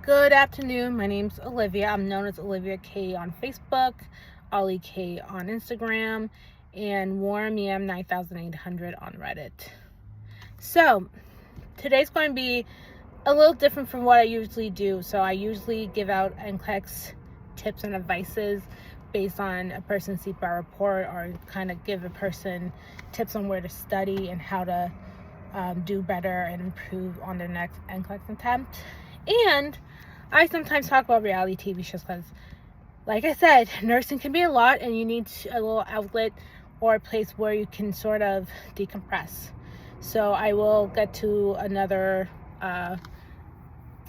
Good afternoon. My name's Olivia. I'm known as Olivia K on Facebook, Ollie K on Instagram, and Warm 9800 on Reddit. So, today's going to be a little different from what I usually do. So, I usually give out NCLEX tips and advices based on a person's CPR report, or kind of give a person tips on where to study and how to do better and improve on their next NCLEX attempt. And I sometimes talk about reality TV shows because, like I said, nursing can be a lot and you need a little outlet or a place where you can sort of decompress. So I will get to another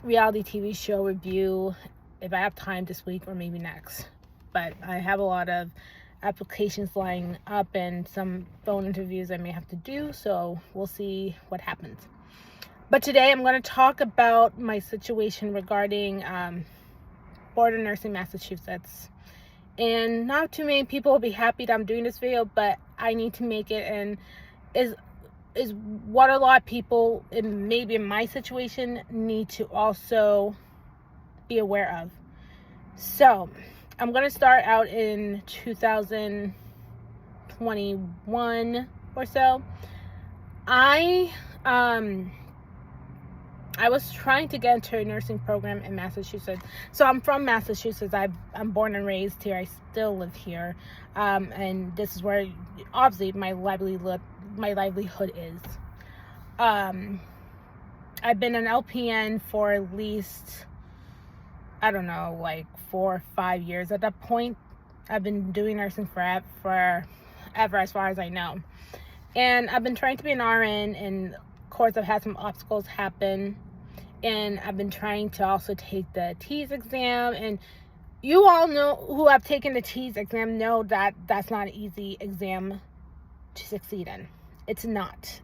reality TV show review if I have time this week or maybe next. But I have a lot of applications lining up and some phone interviews I may have to do, so we'll see what happens. But today I'm going to talk about my situation regarding board of nursing Massachusetts. And not too many people will be happy that I'm doing this video, but I need to make it, and is what a lot of people, maybe in my situation, need to also be aware of. So I'm going to start out in 2021 or so. I was trying to get into a nursing program in Massachusetts. So I'm from Massachusetts. I'm born and raised here. I still live here. And this is where, obviously, my livelihood is. I've been an LPN for at least, I don't know, like 4 or 5 years at that point. I've been doing nursing forever, as far as I know. And I've been trying to be an RN, and of course I've had some obstacles happen. And I've been trying to also take the TEAS exam. And you all know, who have taken the TEAS exam, know that that's not an easy exam to succeed in. It's not.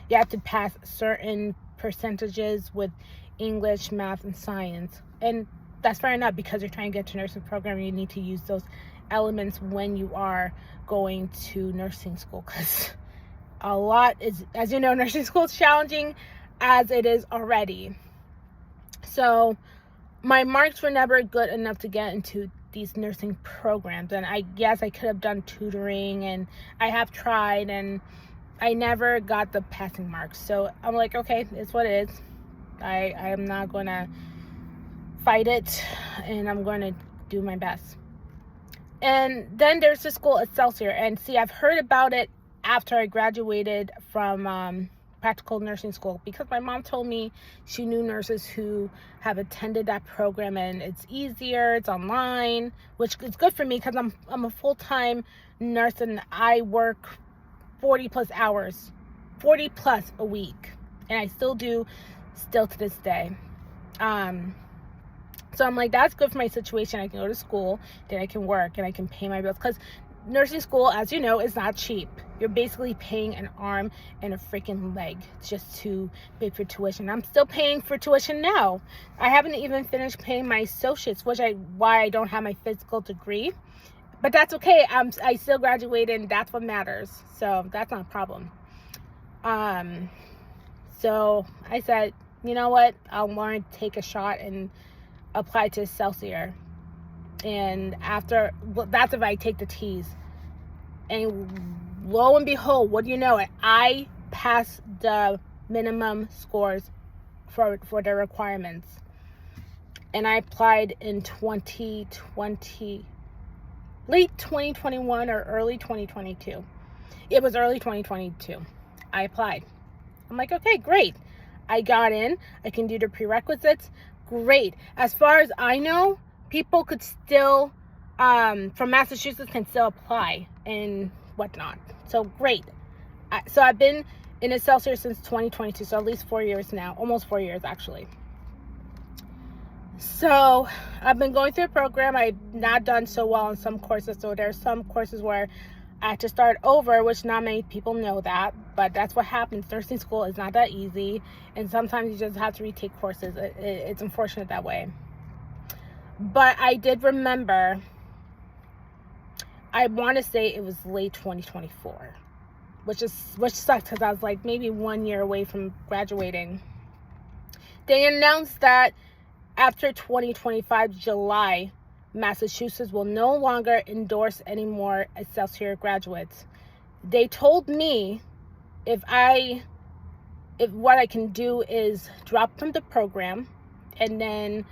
You have to pass certain percentages with English, math, and science. And that's fair enough, because you're trying to get to nursing program. You need to use those elements when you are going to nursing school, because a lot is, as you know, nursing school is challenging as it is already. So my marks were never good enough to get into these nursing programs, and I guess I could have done tutoring, and I have tried, and I never got the passing marks. So I'm like, okay, it's what it is. I am not going to fight it, and I'm going to do my best. And then there's the school Excelsior, and see, I've heard about it after I graduated from practical nursing school, because my mom told me she knew nurses who have attended that program, and it's easier, it's online, which is good for me because I'm a full-time nurse, and I work 40 plus hours a week, and I still do to this day. So I'm like, that's good for my situation. I can go to school, then I can work, and I can pay my bills, because nursing school, as you know, is not cheap. You're basically paying an arm and a freaking leg just to pay for tuition. I'm still paying for tuition now. I haven't even finished paying my associates, why I don't have my physical degree. But that's okay. I still graduated, and that's what matters. So that's not a problem. So I said, you know what? I want to take a shot and apply to Excelsior. And that's if I take the TEAS. And lo and behold, what do you know? I passed the minimum scores for the requirements. And I applied in 2020, late 2021 or early 2022. It was early 2022. I applied. I'm like, okay, great. I got in. I can do the prerequisites. Great. As far as I know, people could still, from Massachusetts, can still apply and whatnot. So great. So I've been in Excelsior since 2022, so at least 4 years now, almost 4 years actually. So I've been going through a program. I've not done so well in some courses, so there's some courses where I had to start over, which not many people know that, but that's what happens. Nursing school is not that easy, and sometimes you just have to retake courses. It's unfortunate that way. But I did remember, I want to say it was late 2024, which sucks, because I was like maybe 1 year away from graduating. They announced that after 2025 July, Massachusetts will no longer endorse any more Excelsior graduates. They told me if what I can do is drop from the program, and then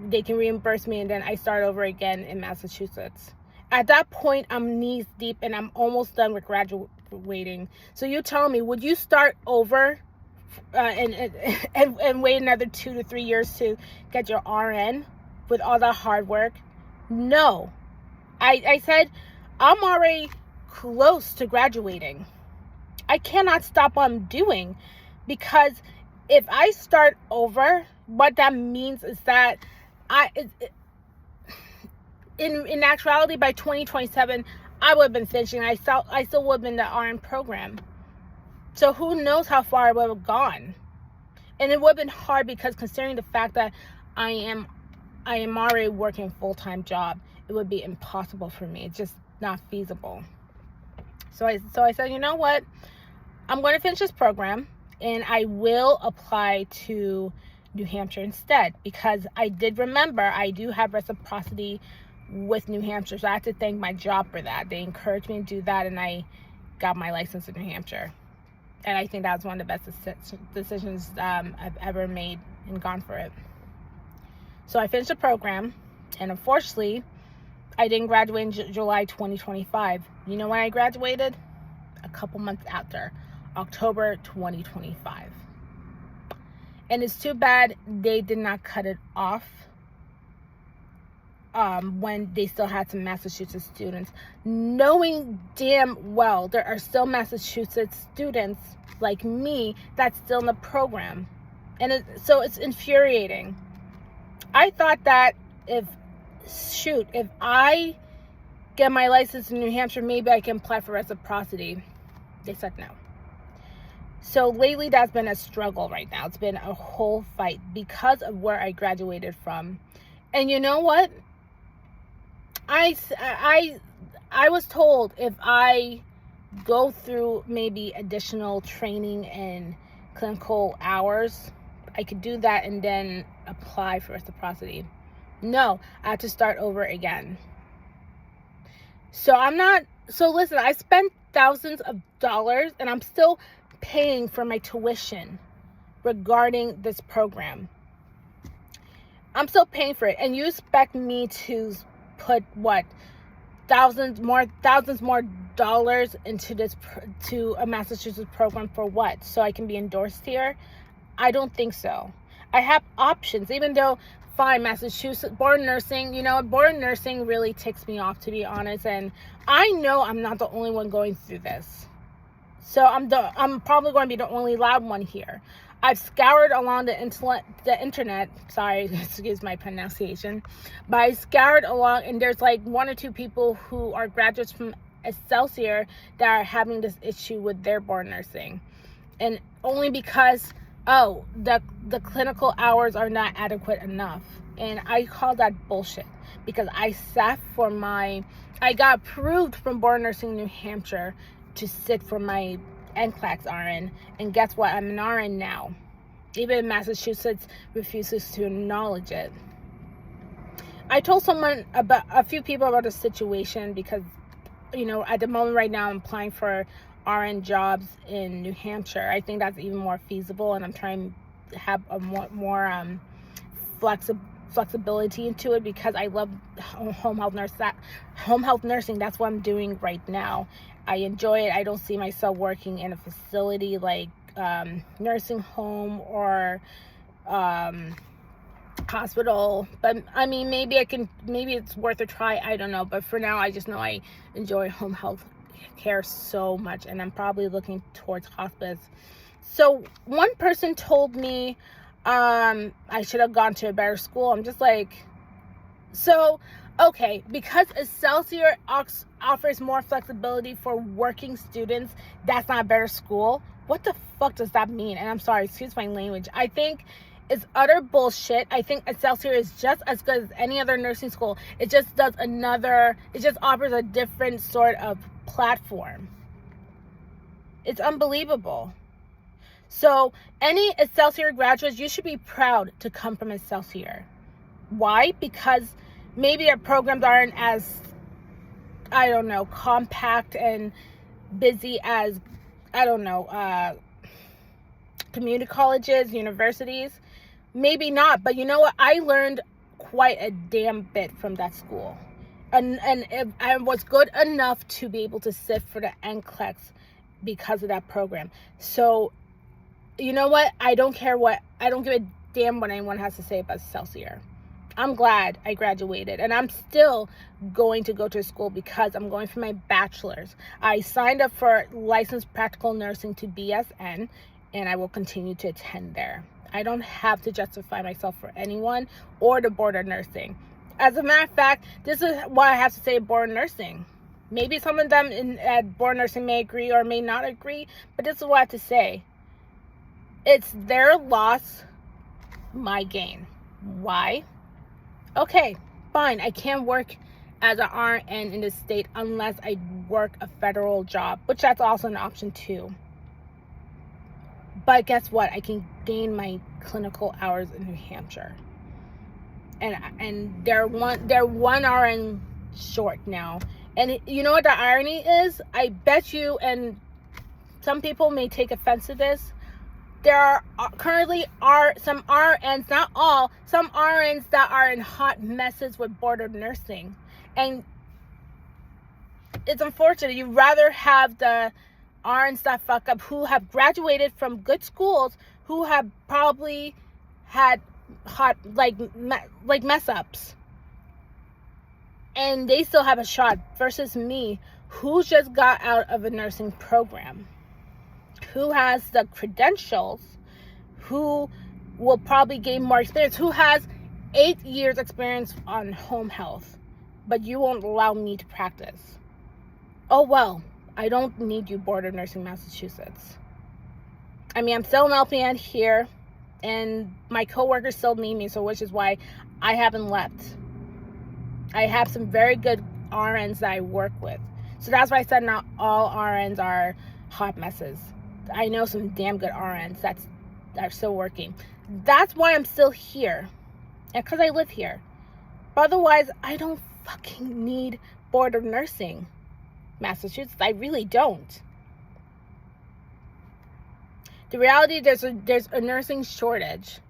they can reimburse me, and then I start over again in Massachusetts. At that point, I'm knees deep and I'm almost done with graduating. So you tell me, would you start over and wait another 2 to 3 years to get your RN with all that hard work? No. I said I'm already close to graduating. I cannot stop what I'm doing, because if I start over, what that means is that in actuality, by 2027, I would have been finishing. I still would have been in the RN program. So who knows how far I would have gone. And it would have been hard, because considering the fact that I am already working a full-time job, it would be impossible for me. It's just not feasible. So I said, you know what? I'm going to finish this program, and I will apply to New Hampshire instead, because I did remember I do have reciprocity with New Hampshire. So I have to thank my job for that. They encouraged me to do that, and I got my license in New Hampshire. And I think that was one of the best decisions I've ever made, and gone for it. So I finished the program, and unfortunately, I didn't graduate in July 2025. You know when I graduated? A couple months after, October 2025. And it's too bad they did not cut it off when they still had some Massachusetts students, knowing damn well there are still Massachusetts students like me that's still in the program. And so it's infuriating. I thought that if I get my license in New Hampshire, maybe I can apply for reciprocity. They said no. So lately, that's been a struggle right now. It's been a whole fight because of where I graduated from. And you know what? I was told if I go through maybe additional training and clinical hours, I could do that and then apply for reciprocity. No, I have to start over again. So listen, I spent thousands of dollars, and I'm still paying for my tuition regarding this program. I'm still paying for it, and you expect me to put thousands more dollars into to a Massachusetts program for what? So I can be endorsed here? I don't think so. I have options, even though fine, Massachusetts board nursing, board nursing really ticks me off, to be honest, and I know I'm not the only one going through this. So I'm probably going to be the only loud one here. I've scoured along the internet. Sorry, excuse my pronunciation. But I scoured along, and there's like 1 or 2 people who are graduates from Excelsior that are having this issue with their board nursing. And only because, the clinical hours are not adequate enough. And I call that bullshit, because I got approved from board nursing New Hampshire to sit for my NCLEX RN, and guess what? I'm an RN now. Even Massachusetts refuses to acknowledge it. I told a few people about the situation, because, at the moment right now I'm applying for RN jobs in New Hampshire. I think that's even more feasible, and I'm trying to have a more flexibility into it, because I love home health nursing. That's what I'm doing right now. I enjoy it. I don't see myself working in a facility like nursing home or hospital, but I mean, maybe it's worth a try. I don't know, but for now, I just know I enjoy home health care so much, and I'm probably looking towards hospice. So one person told me I should have gone to a better school. I'm just like, so okay, because Excelsior offers more flexibility for working students, that's not a better school. What the fuck does that mean? And I'm sorry, excuse my language. I think it's utter bullshit. I think Excelsior is just as good as any other nursing school. It just offers a different sort of platform. It's unbelievable. So any Excelsior graduates, you should be proud to come from Excelsior. Why? Because maybe our programs aren't as, I don't know, compact and busy as, I don't know, community colleges, universities. Maybe not, but you know what? I learned quite a damn bit from that school. And I was good enough to be able to sit for the NCLEX because of that program. So, you know what? I don't give a damn what anyone has to say about Excelsior. I'm glad I graduated, and I'm still going to go to school because I'm going for my bachelor's. I signed up for licensed practical nursing to BSN, and I will continue to attend there. I don't have to justify myself for anyone or the board of nursing. As a matter of fact, this is why I have to say board of nursing. Maybe some of them at board of nursing may agree or may not agree, but this is what I have to say. It's their loss, my gain. Why? Okay, fine. I can't work as an RN in the state unless I work a federal job, which that's also an option too. But guess what? I can gain my clinical hours in New Hampshire. And they're one RN short now. And you know what the irony is? I bet you, and some people may take offense to this, there are currently some RNs, not all, some RNs that are in hot messes with board of nursing. And it's unfortunate. You'd rather have the RNs that fuck up, who have graduated from good schools, who have probably had hot, like mess ups. And they still have a shot versus me, who just got out of a nursing program, who has the credentials, who will probably gain more experience, who has 8 years experience on home health, but you won't allow me to practice. Oh, well, I don't need you, Board of Nursing Massachusetts. I mean, I'm still an LPN here, and my coworkers still need me, so which is why I haven't left. I have some very good RNs that I work with. So that's why I said not all RNs are hot messes. I know some damn good RNs that are still working. That's why I'm still here. And because I live here. But otherwise, I don't fucking need Board of Nursing Massachusetts. I really don't. The reality, there's a nursing shortage.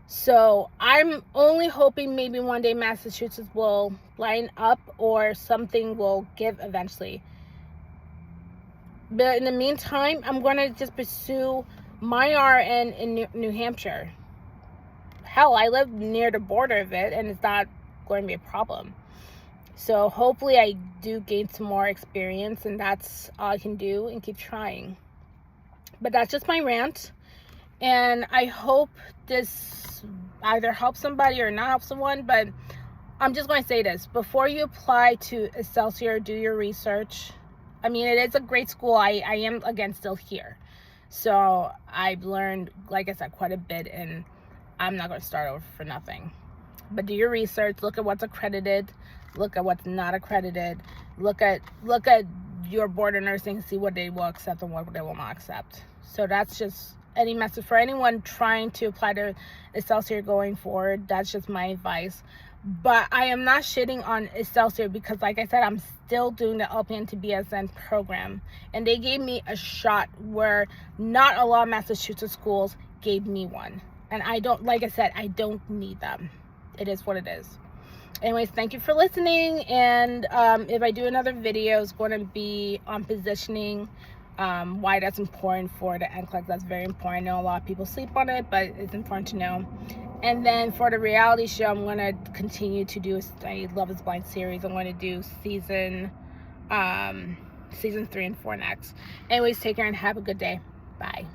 So I'm only hoping maybe one day Massachusetts will line up or something will give eventually. But in the meantime, I'm going to just pursue my RN in New Hampshire. Hell, I live near the border of it, and it's not going to be a problem. So hopefully I do gain some more experience, and that's all I can do, and keep trying. But that's just my rant, and I hope this either helps somebody or not help someone. But I'm just going to say this. Before you apply to Excelsior, do your research. I mean, it is a great school. I am, again, still here. So I've learned, like I said, quite a bit, and I'm not going to start over for nothing. But do your research. Look at what's accredited. Look at what's not accredited. Look at your board of nursing, see what they will accept and what they will not accept. So that's just any message for anyone trying to apply to Excelsior going forward. That's just my advice. But I am not shitting on Excelsior because, like I said, I'm still doing the LPN to BSN program. And they gave me a shot where not a lot of Massachusetts schools gave me one. And I don't, like I said, I don't need them. It is what it is. Anyways, thank you for listening. And if I do another video, it's going to be on positioning, why that's important for the NCLEX. That's very important. I know a lot of people sleep on it, but it's important to know. And then for the reality show, I'm going to continue to do a Love is Blind series. I'm going to do season 3 and 4 next. Anyways, take care and have a good day. Bye.